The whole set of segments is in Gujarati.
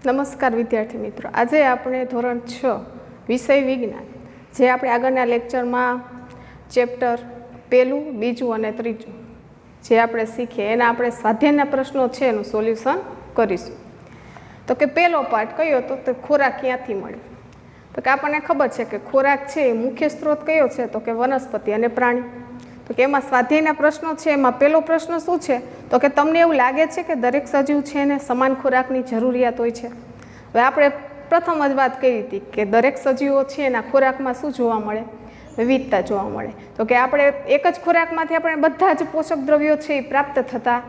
નમસ્કાર વિદ્યાર્થી મિત્રો, આજે આપણે ધોરણ 6 વિષય વિજ્ઞાન જે આપણે આગળના લેક્ચરમાં ચેપ્ટર 1, 2 અને 3 જે આપણે શીખીએ એના આપણે સ્વાધ્યાયના પ્રશ્નો છે એનું સોલ્યુશન કરીશું. તો કે પહેલો પાર્ટ કયો હતો તો ખોરાક ક્યાંથી મળે. તો કે આપણને ખબર છે કે ખોરાક છે એ મુખ્ય સ્ત્રોત કયો છે તો કે વનસ્પતિ અને પ્રાણી. તો કે એમાં સ્વાધ્યાયના પ્રશ્નો છે એમાં પહેલો પ્રશ્ન શું છે તો કે તમને એવું લાગે છે કે દરેક સજીવ છે એને સમાન ખોરાકની જરૂરિયાત હોય છે. હવે આપણે પ્રથમ જ વાત કરી હતી કે દરેક સજીવો છે એના ખોરાકમાં શું જોવા મળે, વિવિધતા જોવા મળે. તો કે આપણે એક જ ખોરાકમાંથી આપણે બધા જ પોષક દ્રવ્યો છે એ પ્રાપ્ત થતા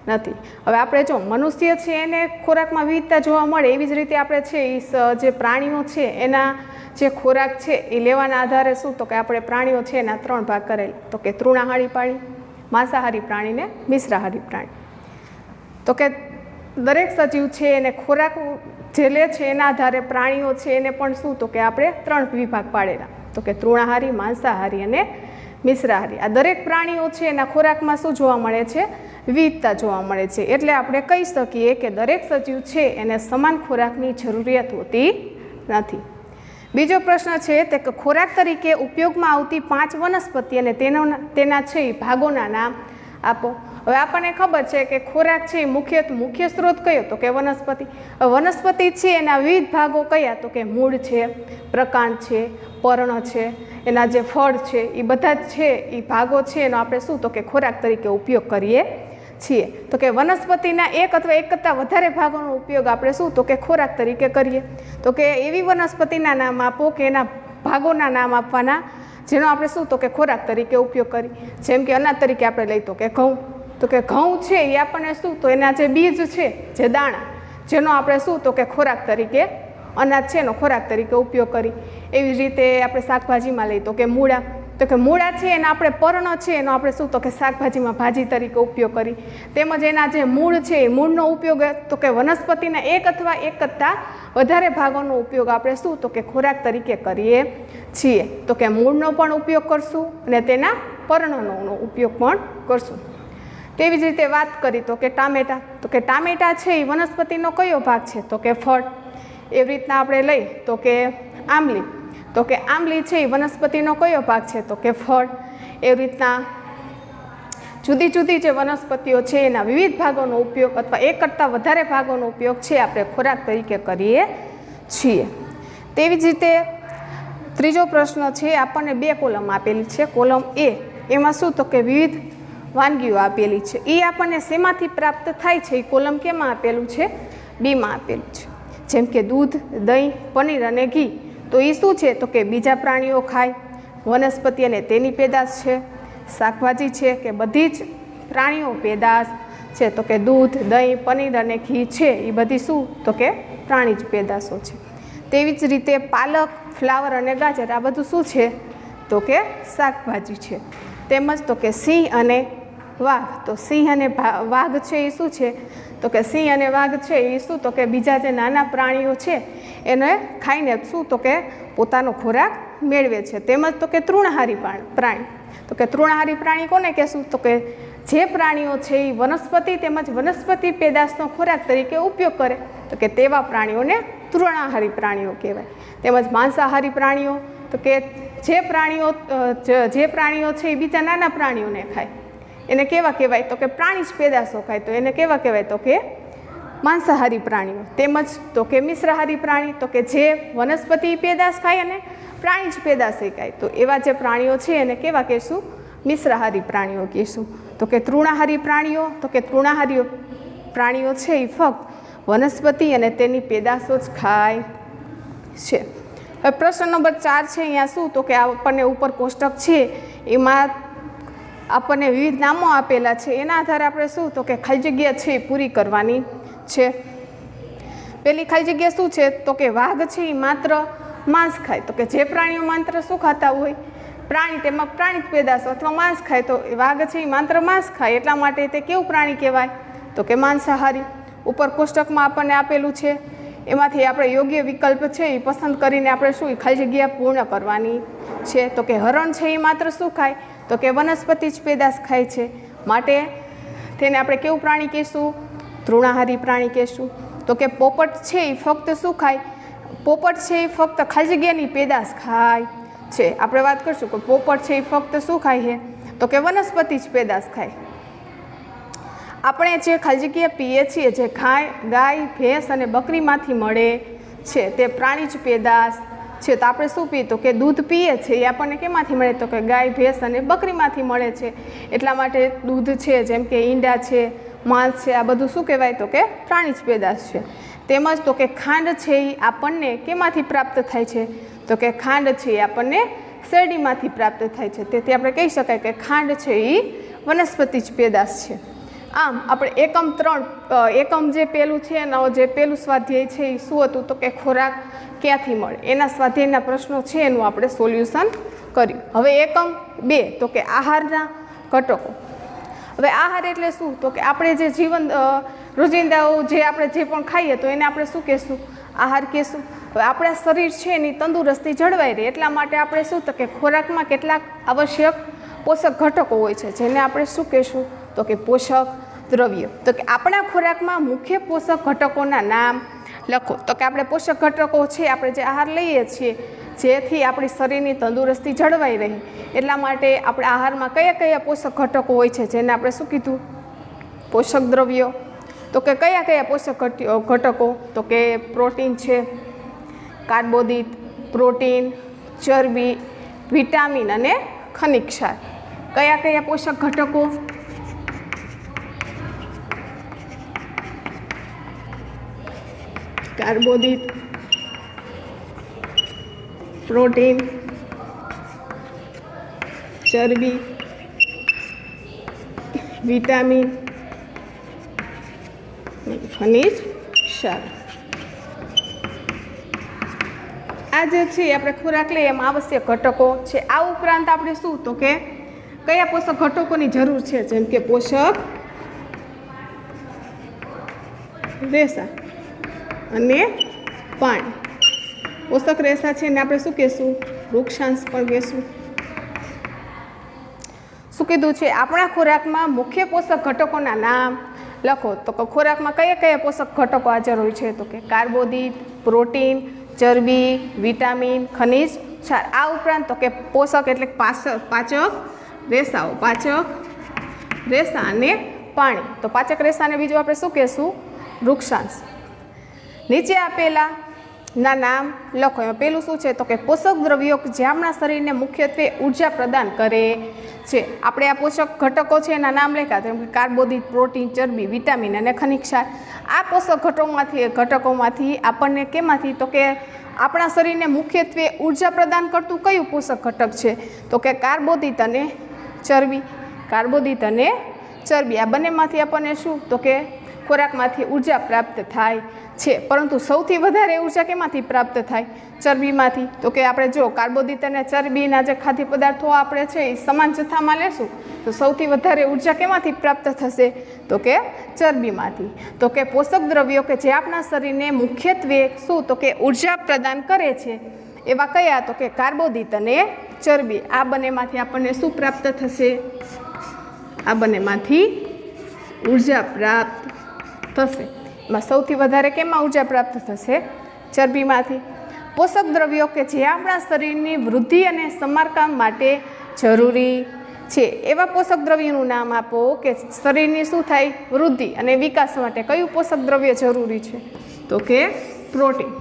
નથી. હવે આપણે જો મનુષ્ય છે એને ખોરાકમાં વિવિધતા જોવા મળે એવી જ રીતે આપણે છે એ જે પ્રાણીઓ છે એના જે ખોરાક છે એ લેવાના આધારે શું તો કે આપણે પ્રાણીઓ છે એના 3 ભાગ કરેલા. તો કે તૃણાહારી પ્રાણી, માંસાહારી પ્રાણી ને મિશ્રાહારી પ્રાણી. તો કે દરેક સજીવ છે એને ખોરાક જે લે છે એના આધારે પ્રાણીઓ છે એને પણ શું તો કે આપણે 3 વિભાગ પાડેલા. તો કે તૃણાહારી, માંસાહારી અને મિશ્રાહારી. આ દરેક પ્રાણીઓ છે એના ખોરાકમાં શું જોવા મળે છે, વિવિધતા જોવા મળે છે. એટલે આપણે કહી શકીએ કે દરેક સજીવ છે એને સમાન ખોરાકની જરૂરિયાત હોતી નથી. બીજો પ્રશ્ન છે તે કે ખોરાક તરીકે ઉપયોગમાં આવતી 5 વનસ્પતિ અને તેના છે એ ભાગોના નામ આપો. હવે આપણને ખબર છે કે ખોરાક છે એ મુખ્ય સ્ત્રોત કયો તો કે વનસ્પતિ. વનસ્પતિ છે એના વિવિધ ભાગો કયા તો કે મૂળ છે, પ્રકાંડ છે, પર્ણ છે, એના જે ફળ છે એ બધા જ છે એ ભાગો છે એનો આપણે શું તો કે ખોરાક તરીકે ઉપયોગ કરીએ છીએ. તો કે વનસ્પતિના એક અથવા એક કરતાં વધારે ભાગોનો ઉપયોગ આપણે શું તો કે ખોરાક તરીકે કરીએ. તો કે એવી વનસ્પતિના નામ આપો કે એના ભાગોના નામ આપવાના જેનો આપણે શું તો કે ખોરાક તરીકે ઉપયોગ કરીએ. જેમ કે અનાજ તરીકે આપણે લઈએ તો કે ઘઉં. તો કે ઘઉં છે એ આપણને શું તો એના જે બીજ છે, જે દાણા, જેનો આપણે શું તો કે ખોરાક તરીકે અનાજ છે એનો ખોરાક તરીકે ઉપયોગ કરી. એવી રીતે આપણે શાકભાજીમાં લઈએ તો કે મૂળા. તો કે મૂળા છે એના આપણે પર્ણ છે એનો આપણે શું તો કે શાકભાજીમાં ભાજી તરીકે ઉપયોગ કરી. તેમજ એના જે મૂળ છે એ મૂળનો ઉપયોગ તો કે વનસ્પતિના એક અથવા એક કરતાં વધારે ભાગોનો ઉપયોગ આપણે શું તો કે ખોરાક તરીકે કરીએ છીએ. તો કે મૂળનો પણ ઉપયોગ કરશું અને તેના પર્ણનો ઉપયોગ પણ કરશું. તેવી જ રીતે વાત કરી તો કે ટામેટા. તો કે ટામેટા છે એ વનસ્પતિનો કયો ભાગ છે તો કે ફળ. એવી રીતના આપણે લઈ તો કે આંબલી. તો કે આંબલી છે એ વનસ્પતિનો કયો ભાગ છે તો કે ફળ. એવી રીતના જુદી જુદી જે વનસ્પતિઓ છે એના વિવિધ ભાગોનો ઉપયોગ અથવા એક કરતાં વધારે ભાગોનો ઉપયોગ છે આપણે ખોરાક તરીકે કરીએ છીએ. તેવી જ રીતે ત્રીજો પ્રશ્ન છે આપણને 2 કોલમ આપેલી છે. કોલમ એ એમાં શું તો કે વિવિધ વાનગીઓ આપેલી છે. એ આપણને શેમાંથી પ્રાપ્ત થાય છે એ કોલમ કેમાં આપેલું છે, બીમાં આપેલું છે. જેમ કે દૂધ, દહીં, પનીર અને ઘી. તો એ શું છે તો કે બીજા પ્રાણીઓ ખાય, વનસ્પતિ અને તેની પેદાશ છે, શાકભાજી છે કે બધી જ પ્રાણીઓ પેદાશ છે. તો કે દૂધ, દહીં, પનીર અને ઘી છે એ બધી શું તો કે પ્રાણી જ પેદાશો છે. તેવી જ રીતે પાલક, ફ્લાવર અને ગાજર આ બધું શું છે તો કે શાકભાજી છે. તેમજ તો કે સિંહ અને વાઘ. તો સિંહ અને વાઘ છે એ શું છે તો કે સિંહ અને વાઘ છે એ શું તો કે બીજા જે નાના પ્રાણીઓ છે એને ખાઈને શું તો કે પોતાનો ખોરાક મેળવે છે. તેમજ તો કે તૃણાહારી પ્રાણી. તો કે તૃણાહારી પ્રાણી કોને કહેશું તો કે જે પ્રાણીઓ છે એ વનસ્પતિ તેમજ વનસ્પતિ પેદાશનો ખોરાક તરીકે ઉપયોગ કરે તો કે તેવા પ્રાણીઓને તૃણાહારી પ્રાણીઓ કહેવાય. તેમજ માંસાહારી પ્રાણીઓ તો કે જે પ્રાણીઓ છે એ બીજા નાના પ્રાણીઓને ખાય એને કેવા કહેવાય તો કે પ્રાણી જ પેદાશો ખાય તો એને કેવા કહેવાય તો કે માંસાહારી પ્રાણીઓ. તેમજ તો કે મિશ્રાહારી પ્રાણી. તો કે જે વનસ્પતિ પેદાશ ખાય અને પ્રાણી જ પેદાશ ખાય તો એવા જે પ્રાણીઓ છે એને કેવા કહેશું, મિશ્રાહારી પ્રાણીઓ કહેશું. તો કે તૃણાહારી પ્રાણીઓ. તો કે તૃણાહારી પ્રાણીઓ છે એ ફક્ત વનસ્પતિ અને તેની પેદાશો જ ખાય છે. હવે પ્રશ્ન નંબર 4 છે અહીંયા શું તો કે આપણને ઉપર કોષ્ટક છે એમાં આપણને વિવિધ નામો આપેલા છે. એના આધારે આપણે શું તો કે ખાલી જગ્યા છે એ પૂરી કરવાની છે. પેલી ખાલી જગ્યા શું છે તો કે વાઘ છે એ માત્ર માંસ ખાય. તો કે જે પ્રાણીઓ માત્ર શું ખાતા હોય, પ્રાણી તેમાં પ્રાણી પેદાશ અથવા માંસ ખાય તો વાઘ છે એ માત્ર માંસ ખાય એટલા માટે તે કેવું પ્રાણી કહેવાય તો કે માંસાહારી. ઉપર કોષ્ટકમાં આપણને આપેલું છે એમાંથી આપણે યોગ્ય વિકલ્પ છે એ પસંદ કરીને આપણે શું ખાલી જગ્યા પૂર્ણ કરવાની છે. તો કે હરણ છે એ માત્ર શું ખાય તો કે વનસ્પતિ જ પેદાશ ખાય છે માટે તેને આપણે કેવું પ્રાણી કહીશું, તૃણાહારી પ્રાણી કહીશું. તો તો કે પોપટ છે એ ફક્ત શું ખાય? પોપટ છે એ ફક્ત ખાલી જગ્યાની પેદાશ ખાય છે. આપણે વાત કરીશું કે પોપટ છે એ ફક્ત શું ખાય છે? તો કે વનસ્પતિ જ પેદાશ ખાય. આપણે જે ખાલી જગ્યા પીએ છીએ, જે ગાય, ભેંસ અને બકરીમાંથી મળે છે તે પ્રાણી જ પેદાશ છે. તો આપણે શું પીએ? તો કે દૂધ પીએ છીએ, એ આપણને કેમાંથી મળે? તો કે ગાય, ભેંસ અને બકરીમાંથી મળે છે. એટલા માટે દૂધ છે, જેમ કે ઈંડા છે, માંસ છે, આ બધું શું કહેવાય? તો કે પ્રાણી જ પેદાશ છે. તેમજ તો કે ખાંડ છે એ આપણને કેમાંથી પ્રાપ્ત થાય છે? તો કે ખાંડ છે એ આપણને શેરડીમાંથી પ્રાપ્ત થાય છે. તેથી આપણે કહી શકાય કે ખાંડ છે એ વનસ્પતિ જ પેદાશ છે. આમ આપણે એકમ જે પહેલું છે એનો જે પહેલું સ્વાધ્યાય છે એ શું હતું? તો કે ખોરાક ક્યાંથી મળે, એના સ્વાધ્યાયના પ્રશ્નો છે એનું આપણે સોલ્યુશન કર્યું. હવે એકમ 2 તો કે આહારના ઘટકો. હવે આહાર એટલે શું? તો કે આપણે જે જીવન રોજિંદાઓ જે આપણે જે પણ ખાઈએ તો એને આપણે શું કહેશું? આહાર કહેશું. હવે આપણા શરીર છે એની તંદુરસ્તી જળવાઈ રહે એટલા માટે આપણે શું? તો કે ખોરાકમાં કેટલાક આવશ્યક પોષક ઘટકો હોય છે જેને આપણે શું કહેશું? તો કે પોષક દ્રવ્યો. તો કે આપણા ખોરાકમાં મુખ્ય પોષક ઘટકોના નામ લખો. તો કે આપણે પોષક ઘટકો છે આપણે જે આહાર લઈએ છીએ જેથી આપણી શરીરની તંદુરસ્તી જળવાઈ રહે એટલા માટે આપણે આહારમાં કયા કયા પોષક ઘટકો હોય છે જેને આપણે શું કીધું? પોષક દ્રવ્યો. તો કે કયા કયા પોષક ઘટકો? તો કે પ્રોટીન છે, કાર્બોદિત, પ્રોટીન, ચરબી, વિટામિન અને ખનિજ ક્ષાર. કયા કયા પોષક ઘટકો? કાર્બોદિત, પ્રોટીન, ચરબી, વિટામિન, ખનિજ ક્ષાર. આ જે છે આપણે ખોરાક લઈએ એમાં આવશ્યક ઘટકો છે. આ ઉપરાંત આપણે શું? તો કે કયા પોષક ઘટકોની જરૂર છે? જેમ કે પોષક રેસા અને પાણી. પોષક રેસા છે એને આપણે શું કહેશું? વૃક્ષાંશ પણ કહેશું. શું કીધું છે? આપણા ખોરાકમાં મુખ્ય પોષક ઘટકોના નામ લખો. તો ખોરાકમાં કયા કયા પોષક ઘટકો હાજર હોય છે? તો કે કાર્બોદિત, પ્રોટીન, ચરબી, વિટામિન, ખનિજ ક્ષાર. આ ઉપરાંત તો કે પોષક એટલે પાચક રેસાઓ, પાચક રેસા અને પાણી. તો પાચક રેસાને બીજું આપણે શું કહેશું? વૃક્ષાંશ. નીચે આપેલા ના નામ લખો. એમાં પેલું શું છે? તો કે પોષક દ્રવ્યો જે આપણા શરીરને મુખ્યત્વે ઉર્જા પ્રદાન કરે છે. આપણે આ પોષક ઘટકો છે એના નામ લખ્યા જેમ કે કાર્બોદિત, પ્રોટીન, ચરબી, વિટામિન અને ખનિજ ક્ષાર. આ પોષક ઘટકોમાંથી આપણને કેમાંથી? તો કે આપણા શરીરને મુખ્યત્વે ઉર્જા પ્રદાન કરતું કયું પોષક ઘટક છે? તો કે કાર્બોદિત અને ચરબી. કાર્બોદિત અને ચરબી આ બંનેમાંથી આપણને શું? તો કે ખોરાકમાંથી ઉર્જા પ્રાપ્ત થાય છે. પરંતુ સૌથી વધારે ઉર્જા કેમાંથી પ્રાપ્ત થાય? ચરબીમાંથી. તો કે આપણે જો કાર્બોદિત અને ચરબીના જે ખાદ્ય પદાર્થો આપણે છે એ સમાન જથ્થામાં લેશું તો સૌથી વધારે ઉર્જા કેમાંથી પ્રાપ્ત થશે? તો કે ચરબીમાંથી. તો કે પોષક દ્રવ્યો કે જે આપણા શરીરને મુખ્યત્વે શું? તો કે ઉર્જા પ્રદાન કરે છે એવા કયા? તો કે કાર્બોદિત અને ચરબી. આ બંનેમાંથી આપણને શું પ્રાપ્ત થશે? આ બંનેમાંથી ઉર્જા પ્રાપ્ત થશે. એમાં સૌથી વધારે કેમાં ઉર્જા પ્રાપ્ત થશે? ચરબીમાંથી. પોષક દ્રવ્યો કે જે આપણા શરીરની વૃદ્ધિ અને સમારકામ માટે જરૂરી છે એવા પોષક દ્રવ્યોનું નામ આપો કે શરીરની શું થાય? વૃદ્ધિ અને વિકાસ માટે કયું પોષક દ્રવ્ય જરૂરી છે? તો કે પ્રોટીન.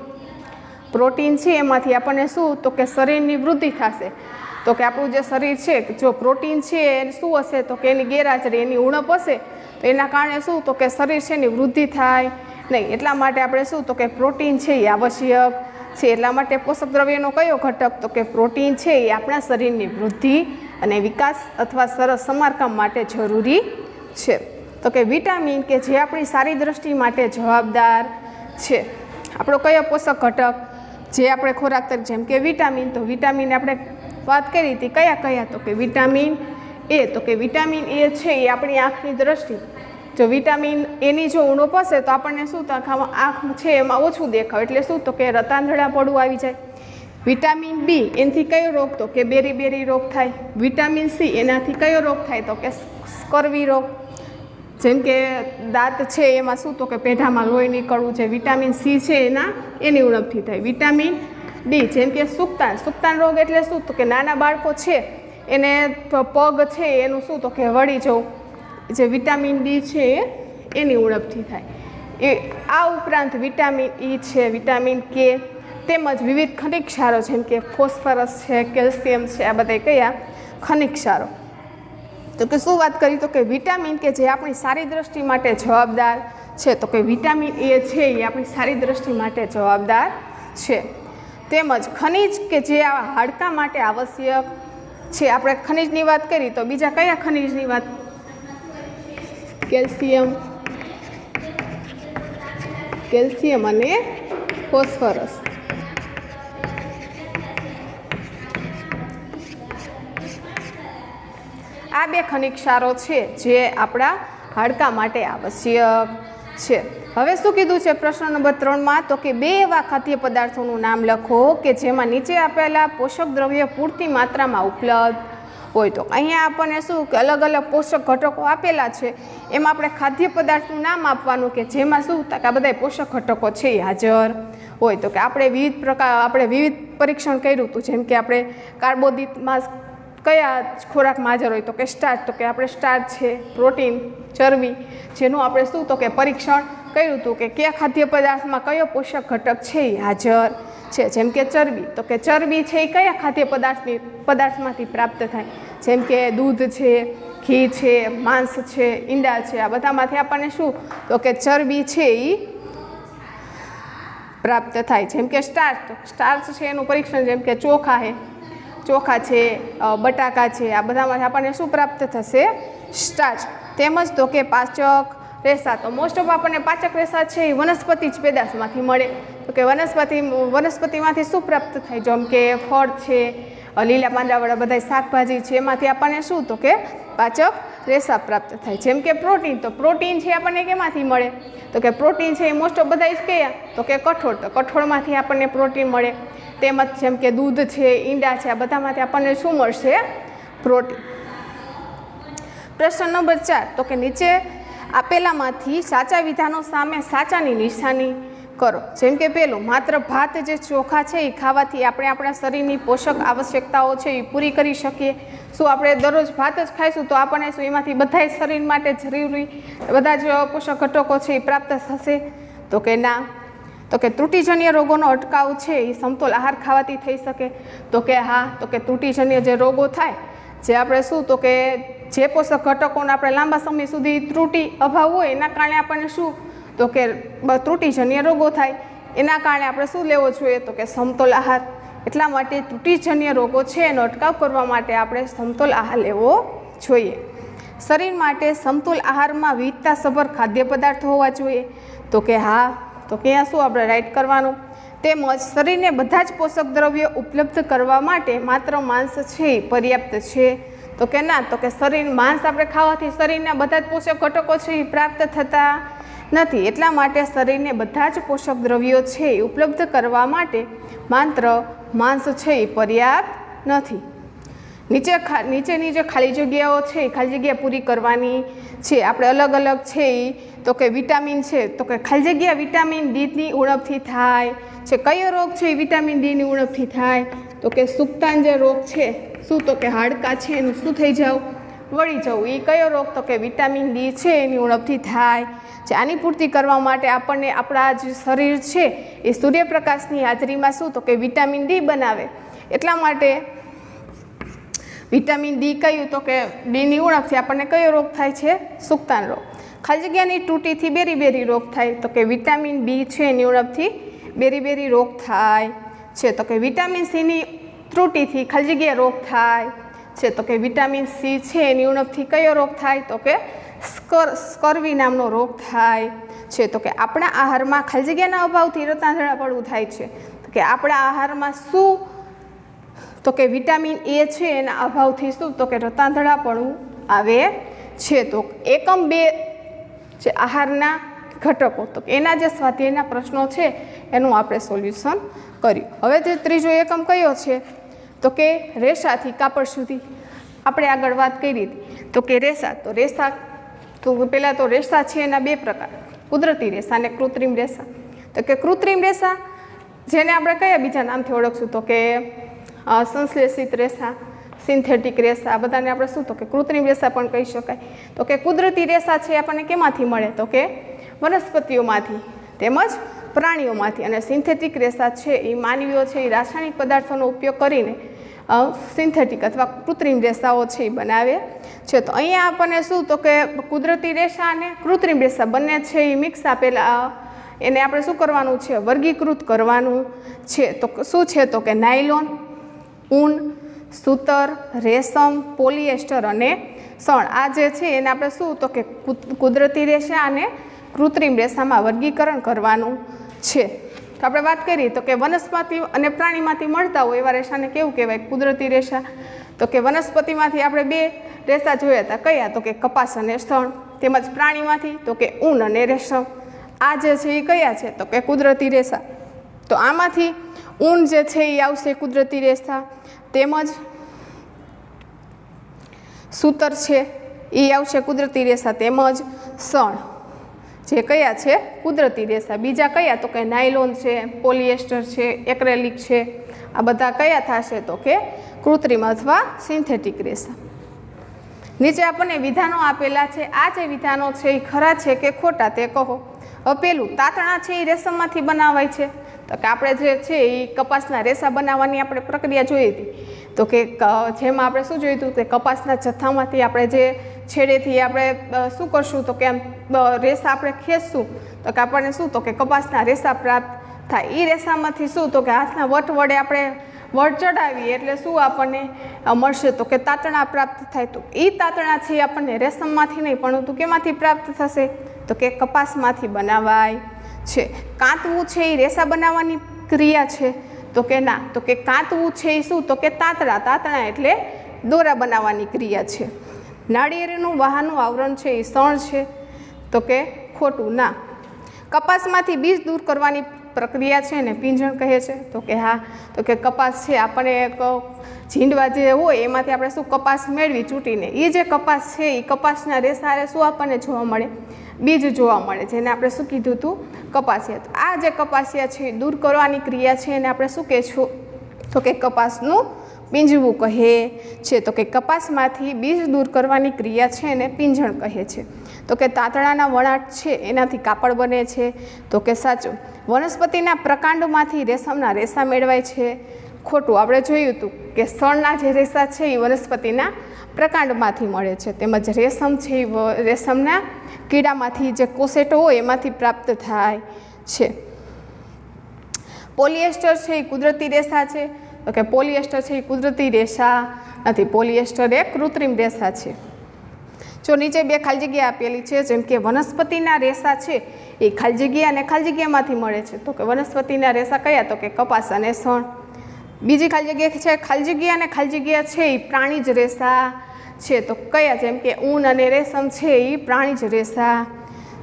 પ્રોટીન છે એમાંથી આપણને શું? તો કે શરીરની વૃદ્ધિ થશે. તો કે આપણું જે શરીર છે જો પ્રોટીન છે એ શું હશે? તો કે એની ગેરહાજરી, એની ઉણપ હશે તો એના કારણે શું? તો કે શરીર છે એની વૃદ્ધિ થાય નહીં. એટલા માટે આપણે શું? તો કે પ્રોટીન છે એ આવશ્યક છે. એટલા માટે પોષક દ્રવ્યનો કયો ઘટક? તો કે પ્રોટીન છે એ આપણા શરીરની વૃદ્ધિ અને વિકાસ અથવા સરસ સમારકામ માટે જરૂરી છે. તો કે વિટામિન કે જે આપણી સારી દ્રષ્ટિ માટે જવાબદાર છે. આપણો કયો પોષક ઘટક જે આપણે ખોરાક તરીકે જેમ કે વિટામિન. તો વિટામિન આપણે વાત કરી હતી કયા કયા? તો કે વિટામિન એ. તો કે વિટામિન એ છે એ આપણી આંખની દ્રષ્ટિ, જો વિટામિન એની જો ઉણપ હશે તો આપણને શું? તો આંખ છે એમાં ઓછું દેખાવ એટલે શું? તો કે રતાંધળાપણું આવી જાય. વિટામિન બી એનાથી કયો રોગ? તો કે બેરી રોગ થાય. વિટામિન સી એનાથી કયો રોગ થાય? તો કે સ્કર્વી રોગ. જેમ કે દાંત છે એમાં શું તો કે પેઢામાં લોહી નીકળવું છે. વિટામિન સી છે એની ઉણપથી થાય. વિટામિન ડી જેમ કે સુક્તાન રોગ એટલે શું તો કે નાના બાળકો છે એને પગ છે એનું શું તો કે વળી જવું, જે વિટામિન ડી છે એની ઉણપથી થાય. આ ઉપરાંત વિટામિન ઈ છે, વિટામિન કે તેમજ વિવિધ ખનિજ ક્ષારો જેમ કે ફોસ્ફરસ છે, કેલ્શિયમ છે, આ બધા કયા ખનિજ ક્ષારો. તો કે શું વાત કરી તો કે વિટામિન કે જે આપણી સારી દ્રષ્ટિ માટે જવાબદાર છે, તો કે વિટામિન એ છે એ આપણી સારી દ્રષ્ટિ માટે જવાબદાર છે. તેમજ ખનિજ કે જે હાડકાં માટે આવશ્યક છે. આપણે ખનિજની વાત કરી તો બીજા કયા ખનિજની વાત? કેલ્શિયમ અને ફોસ્ફરસ. આ બે ખનિજ ક્ષારો છે જે આપણા હાડકાં માટે આવશ્યક છે. હવે શું કીધું છે પ્રશ્ન નંબર 3માં? તો કે 2 એવા ખાદ્ય પદાર્થોનું નામ લખો કે જેમાં નીચે આપેલા પોષક દ્રવ્ય પૂરતી માત્રામાં ઉપલબ્ધ હોય. તો અહીંયા આપણને શું કે અલગ અલગ પોષક ઘટકો આપેલા છે, એમાં આપણે ખાદ્ય પદાર્થનું નામ આપવાનું કે જેમાં શું કે આ બધા પોષક ઘટકો છે એ હાજર હોય. તો કે આપણે વિવિધ પરીક્ષણ કર્યું હતું, જેમ કે આપણે કાર્બોદિતમાં કયા ખોરાકમાં હાજર હોય તો કે સ્ટાર્ચ. તો કે આપણે સ્ટાર્ચ છે, પ્રોટીન, ચરબી, જેનું આપણે શું તો કે પરીક્ષણ કર્યું હતું કે કયા ખાદ્ય પદાર્થમાં કયો પોષક ઘટક છે એ હાજર છે. જેમ કે ચરબી, તો કે ચરબી છે એ કયા ખાદ્ય પદાર્થમાંથી પ્રાપ્ત થાય? જેમ કે દૂધ છે, ઘી છે, માંસ છે, ઈંડા છે, આ બધામાંથી આપણને શું તો કે ચરબી છે એ પ્રાપ્ત થાય. જેમ કે સ્ટાર્ચ છે એનું પરીક્ષણ જેમ કે ચોખા છે, બટાકા છે, આ બધામાંથી આપણને શું પ્રાપ્ત થશે? સ્ટાર્ચ. તેમજ તો કે પાચક રેસા, તો મોસ્ટ ઓફ આપણને પાચક રેસા છે એ વનસ્પતિ જ પેદાશમાંથી મળે. તો કે વનસ્પતિમાંથી શું પ્રાપ્ત થાય? જેમ કે ફળ છે, લીલા પાંદડાવાળા બધા શાકભાજી છે, એમાંથી આપણને શું તો કે પાચક રેસા પ્રાપ્ત થાય. જેમ કે પ્રોટીન, તો પ્રોટીન છે આપણને કેમાંથી મળે? તો કે પ્રોટીન છે એ મોસ્ટ ઓફ બધા જ કયા? તો કે કઠોળ. તો કઠોળમાંથી આપણને પ્રોટીન મળે. તેમજ જેમ કે દૂધ છે, ઈંડા છે, આ બધામાંથી આપણને શું મળશે? પ્રોટીન. પ્રશ્ન નંબર 4, તો કે નીચે આપેલામાંથી સાચા વિધાનો સામે સાચાની નિશાની કરો. જેમ કે પહેલું, માત્ર ભાત જે ચોખા છે એ ખાવાથી આપણે આપણા શરીરની પોષક આવશ્યકતાઓ છે એ પૂરી કરી શકીએ? શું આપણે દરરોજ ભાત જ ખાઈશું તો આપણને શું એમાંથી બધા શરીર માટે જરૂરી બધા જ પોષક ઘટકો છે એ પ્રાપ્ત થશે? તો કે ના. તો કે ત્રુટિજન્ય રોગોનો અટકાવ છે એ સમતોલ આહાર ખાવાથી થઈ શકે? તો કે હા. તો કે ત્રુટિજન્ય જે રોગો થાય, જે આપણે શું તો કે જે પોષક ઘટકોના આપણે લાંબા સમય સુધી ત્રુટિ અભાવ હોય એના કારણે આપણને શું તો કે ત્રુટિજન્ય રોગો થાય. એના કારણે આપણે શું લેવો જોઈએ? તો કે સમતોલ આહાર. એટલા માટે ત્રુટિજન્ય રોગો છે એનો અટકાવ કરવા માટે આપણે સમતોલ આહાર લેવો જોઈએ. શરીર માટે સમતોલ આહારમાં વિવિધતાસભર ખાદ્ય પદાર્થો હોવા જોઈએ? તો કે હા. તો કે અહીંયા શું આપણે રાઈટ કરવાનું? તેમજ શરીરને બધા જ પોષક દ્રવ્યો ઉપલબ્ધ કરવા માટે માત્ર માંસ છે એ પર્યાપ્ત છે? તો કે ના. તો કે માંસ આપણે ખાવાથી શરીરના બધા જ પોષક ઘટકો છે એ પ્રાપ્ત થતા નથી. એટલા માટે શરીરને બધા જ પોષક દ્રવ્યો છે એ ઉપલબ્ધ કરવા માટે માત્ર માંસ છે એ પર્યાપ્ત નથી. નીચેની જે ખાલી જગ્યાઓ છે એ ખાલી જગ્યા પૂરી કરવાની છે. આપણે અલગ અલગ છે એ તો કે વિટામિન છે, તો કે ખાલી જગ્યા વિટામિન ડીની ઉણપથી થાય છે. કયો રોગ છે એ વિટામિન ડીની ઉણપથી થાય? તો કે સુક્તાન જે રોગ છે, શું તો કે હાડકાં છે એનું શું થઈ જવું? વળી જવું. એ કયો રોગ? તો કે વિટામિન ડી છે એની ઉણપથી થાય છે. આની પૂર્તિ કરવા માટે આપણને આપણા જે શરીર છે એ સૂર્યપ્રકાશની હાજરીમાં શું તો કે વિટામિન ડી બનાવે. એટલા માટે વિટામિન ડી કયું? તો કે ડીની ઉણપથી આપણને કયો રોગ થાય છે? સુક્તાન રોગ. ખાલી જગ્યાની તૂટીથી બેરી રોગ થાય? તો કે વિટામિન બી છે એની ઉણપથી બેરી રોગ થાય છે. તો કે વિટામિન સીની ત્રુટિથી ખાલી જગ્યા રોગ થાય છે? તો કે વિટામિન સી છે એની ઉણપથી કયો રોગ થાય? તો કે સ્કર્વી નામનો રોગ થાય છે. તો કે આપણા આહારમાં ખાલી જગ્યાના અભાવથી રતાંધળા પડવું થાય છે? તો કે આપણા આહારમાં શું તો કે વિટામિન એ છે એના અભાવથી શું તો કે રતાંધળા પડવું આવે છે. તો એકમ 2 જે આહારના ઘટકો, તો એના જે સ્વાધ્યાયના પ્રશ્નો છે એનું આપણે સોલ્યુશન કર્યું. હવે જે ત્રીજો એકમ કયો છે? તો કે રેસાથી કાપડ સુધી. આપણે આગળ વાત કરી હતી તો કે રેસા. તો રેસા તો પહેલાં તો રેસા છે એના બે પ્રકાર, કુદરતી રેસા અને કૃત્રિમ રેસા. તો કે કૃત્રિમ રેસા જેને આપણે કયા બીજા નામથી ઓળખશું તો કે સંશ્લેષિત રેસા, સિન્થેટિક રેસા, આ બધાને આપણે શું તો કે કૃત્રિમ રેસા પણ કહી શકાય. તો કે કુદરતી રેસા છે આપણને કેમાંથી મળે તો કે વનસ્પતિઓમાંથી તેમજ પ્રાણીઓમાંથી, અને સિન્થેટિક રેસા છે એ માનવીઓ છે એ રાસાયણિક પદાર્થોનો ઉપયોગ કરીને સિન્થેટિક અથવા કૃત્રિમ રેસાઓ છે એ બનાવે છે. તો અહીંયા આપણને શું તો કે કુદરતી રેસા અને કૃત્રિમ રેસા બંને છે એ મિક્સ આપેલા, એને આપણે શું કરવાનું છે, વર્ગીકૃત કરવાનું છે. તો શું છે તો કે નાયલોન, ઊન, સૂતર, રેશમ, પોલિએસ્ટર અને શણ, આ જે છે એને આપણે શું તો કે કુદરતી રેસા અને કૃત્રિમ રેસામાં વર્ગીકરણ કરવાનું છે. તો આપણે વાત કરીએ તો કે વનસ્પતિ અને પ્રાણીમાંથી મળતા હોય એવા રેસાને કેવું કહેવાય, કુદરતી રેસા. તો કે વનસ્પતિમાંથી આપણે બે રેસા જોયા હતા, કયા તો કે કપાસ અને શણ, તેમજ પ્રાણીમાંથી તો કે ઊન અને રેશમ. આ જે છે એ કયા છે તો કે કુદરતી રેસા. તો આમાંથી ઊન જે છે એ આવશે કુદરતી રેસા, તેમજ સૂતર છે એ આવશે કુદરતી રેસા, તેમજ શણ જે કયા છે કુદરતી રેસા. બીજા કયા તો કે નાયલોન છે, પોલિએસ્ટર છે, એક્રેલિક છે, આ બધા કયા થશે તો કે કૃત્રિમ અથવા સિન્થેટિક રેસા. નીચે આપણને વિધાનો આપેલા છે, આ જે વિધાનો છે એ ખરા છે કે ખોટા તે કહો. હવે પેલું તાતણા છે એ રેશમમાંથી બનાવાય છે. તો કે આપણે જે છે એ કપાસના રેસા બનાવવાની આપણે પ્રક્રિયા જોઈ હતી. તો કે જેમાં આપણે શું જોયું હતું કે કપાસના જથ્થામાંથી આપણે જે છેડેથી આપણે શું કરશું તો કે આમ રેસા આપણે ખેંચશું તો કે આપણને શું તો કે કપાસના રેસા પ્રાપ્ત થાય. એ રેસામાંથી શું તો કે હાથના વટ વડે આપણે વટ ચડાવીએ એટલે શું આપણને મળશે તો કે તાતણા પ્રાપ્ત થાય. તો એ તાતણા છે આપણને રેશમમાંથી નહીં પરંતુ કેમાંથી પ્રાપ્ત થશે તો કે કપાસમાંથી બનાવાય છે. કાંતવું છે એ રેસા બનાવવાની ક્રિયા છે તો કે ના, તો કે કાંતવું છે એ શું તો કે તાતણા, તાતણા એટલે દોરા બનાવવાની ક્રિયા છે. નાળિયેરનું બહારનું આવરણ છે એ શણ છે તો કે ખોટું, ના. કપાસમાંથી બીજ દૂર કરવાની પ્રક્રિયા છે ને પીંજણ કહે છે તો કે હા. તો કે કપાસ છે આપણે એક ઝીંડવા જે હોય એમાંથી આપણે શું કપાસ મેળવી ચૂંટીને એ જે કપાસ છે એ કપાસના રેસા શું આપણને જોવા મળે, બીજ જોવા મળે, જેને આપણે શું કીધું હતું કપાસિયા. તો આ જે કપાસિયા છે દૂર કરવાની ક્રિયા છે એને આપણે શું કહેશું તો કે કપાસનું પીંજવું કહે છે. તો કે કપાસમાંથી બીજ દૂર કરવાની ક્રિયા છે એને પીંજણ કહે છે. તો કે તાતણાના વણાટ છે એનાથી કાપડ બને છે તો કે સાચું. વનસ્પતિના પ્રકાંડમાંથી રેશમના રેસા મેળવાય છે, ખોટું. આપણે જોયું હતું કે શણના જે રેસા છે એ વનસ્પતિના પ્રકાંડમાંથી મળે છે, તેમજ રેશમ છે એ રેશમના કીડામાંથી જે કોસેટો હોય એમાંથી પ્રાપ્ત થાય છે. પોલિએસ્ટર છે એ કુદરતી રેસા છે તો કે પોલિએસ્ટર છે એ કુદરતી રેસા નથી, પોલિએસ્ટર એ કૃત્રિમ રેસા છે. જો નીચે બે ખાલી જગ્યા આપેલી છે, જેમ કે વનસ્પતિના રેસા છે એ ખાલી જગ્યા અને ખાલી જગ્યામાંથી મળે છે. તો કે વનસ્પતિના રેસા કયા તો કે કપાસ અને શણ. બીજી ખાલી જગ્યા છે ખાલી જગ્યા અને ખાલી જગ્યા છે એ પ્રાણી જ રેસા છે તો કયા, જેમ કે ઊન અને રેશમ છે એ પ્રાણી જ રેસા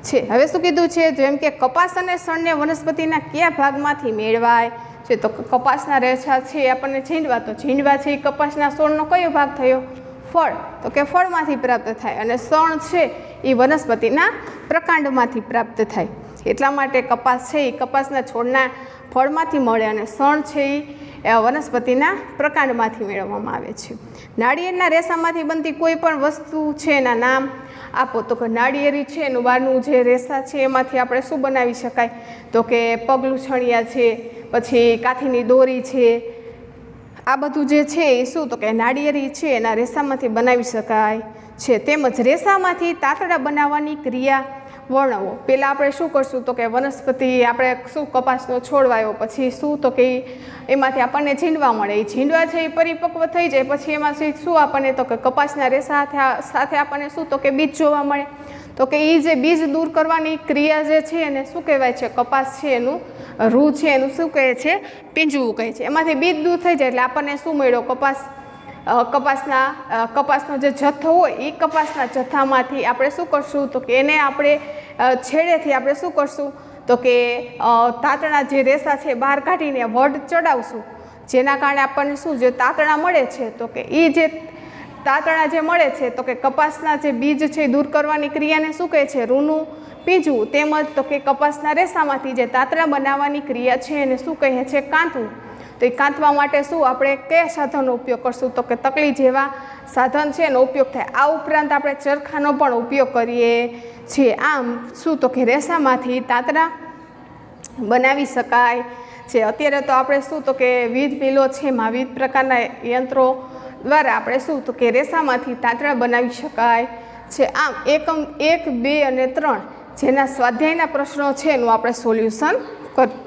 છે. હવે શું કીધું છે, જેમ કે કપાસ અને શણને વનસ્પતિના કયા ભાગમાંથી મેળવાય છે તો કપાસના રેસા છે એ આપણને ઝીંડવા, તો ઝીંડવા છે એ કપાસના છોડનો કયો ભાગ થયો, ફળ, તો કે ફળમાંથી પ્રાપ્ત થાય. અને શણ છે એ વનસ્પતિના પ્રકાંડમાંથી પ્રાપ્ત થાય. એટલા માટે કપાસ છે એ કપાસના છોડના ફળમાંથી મળે અને શણ છે એ વનસ્પતિના પ્રકાંડમાંથી મેળવવામાં આવે છે. નાળિયેરના રેસામાંથી બનતી કોઈ પણ વસ્તુ છે એના નામ આપો. તો કે નાળિયેરી છે એનું બહારનું જે રેસા છે એમાંથી આપણે શું બનાવી શકાય તો કે પગલું છણિયા છે, પછી કાથીની દોરી છે, આ બધું જે છે એ શું તો કે નાળિયેરી છે એના રેસામાંથી બનાવી શકાય છે. તેમજ રેસામાંથી તાતણા બનાવવાની ક્રિયા વર્ણવો. પહેલાં આપણે શું કરશું તો કે વનસ્પતિ આપણે શું કપાસનો છોડ વાવ્યો, પછી શું તો કે એમાંથી આપણને ઝીંડવા મળે, એ ઝીંડવા છે એ પરિપક્વ થઈ જાય પછી એમાંથી શું આપણને તો કે કપાસના રેસા સાથે આપણને શું તો કે બીજ જોવા મળે. તો કે એ જે બીજ દૂર કરવાની ક્રિયા જે છે એને શું કહેવાય છે, કપાસ છે એનું રૂ છે એનું શું કહે છે, પીંજવું કહે છે. એમાંથી બીજ દૂર થઈ જાય એટલે આપણને શું મળ્યો, કપાસનો જે જથ્થો હોય એ કપાસના જથ્થામાંથી આપણે શું કરશું તો કે એને આપણે છેડેથી આપણે શું કરશું તો કે તાતણા જે રેસા છે બહાર કાઢીને વડ ચડાવશું, જેના કારણે આપણને શું જે તાતણા મળે છે તો કે એ જે તાતણા જે મળે છે તો કે કપાસના જે બીજ છે દૂર કરવાની ક્રિયાને શું કહે છે? રૂનું પીંજવું. તેમજ તો કે કપાસના રેસામાંથી જે તાતણા બનાવવાની ક્રિયા છે એને શું કહે છે? કાંતવું. તો એ કાંતવા માટે શું આપણે કયા સાધનનો ઉપયોગ કરશું? તો કે તકલી જેવા સાધન છે એનો ઉપયોગ થાય. આ ઉપરાંત આપણે ચરખાનો પણ ઉપયોગ કરીએ છીએ. આમ શું તો કે રેસામાંથી તાતણા બનાવી શકાય છે. અત્યારે તો આપણે શું તો કે વિવિધ મિલો છે એમાં વિવિધ પ્રકારના યંત્રો દ્વારા આપણે શું તો કે રેસામાંથી તાતણા બનાવી શકાય છે. આમ એકમ 1, 2 અને 3 જેના સ્વાધ્યાયના પ્રશ્નો છે એનું આપણે સોલ્યુશન કરીએ.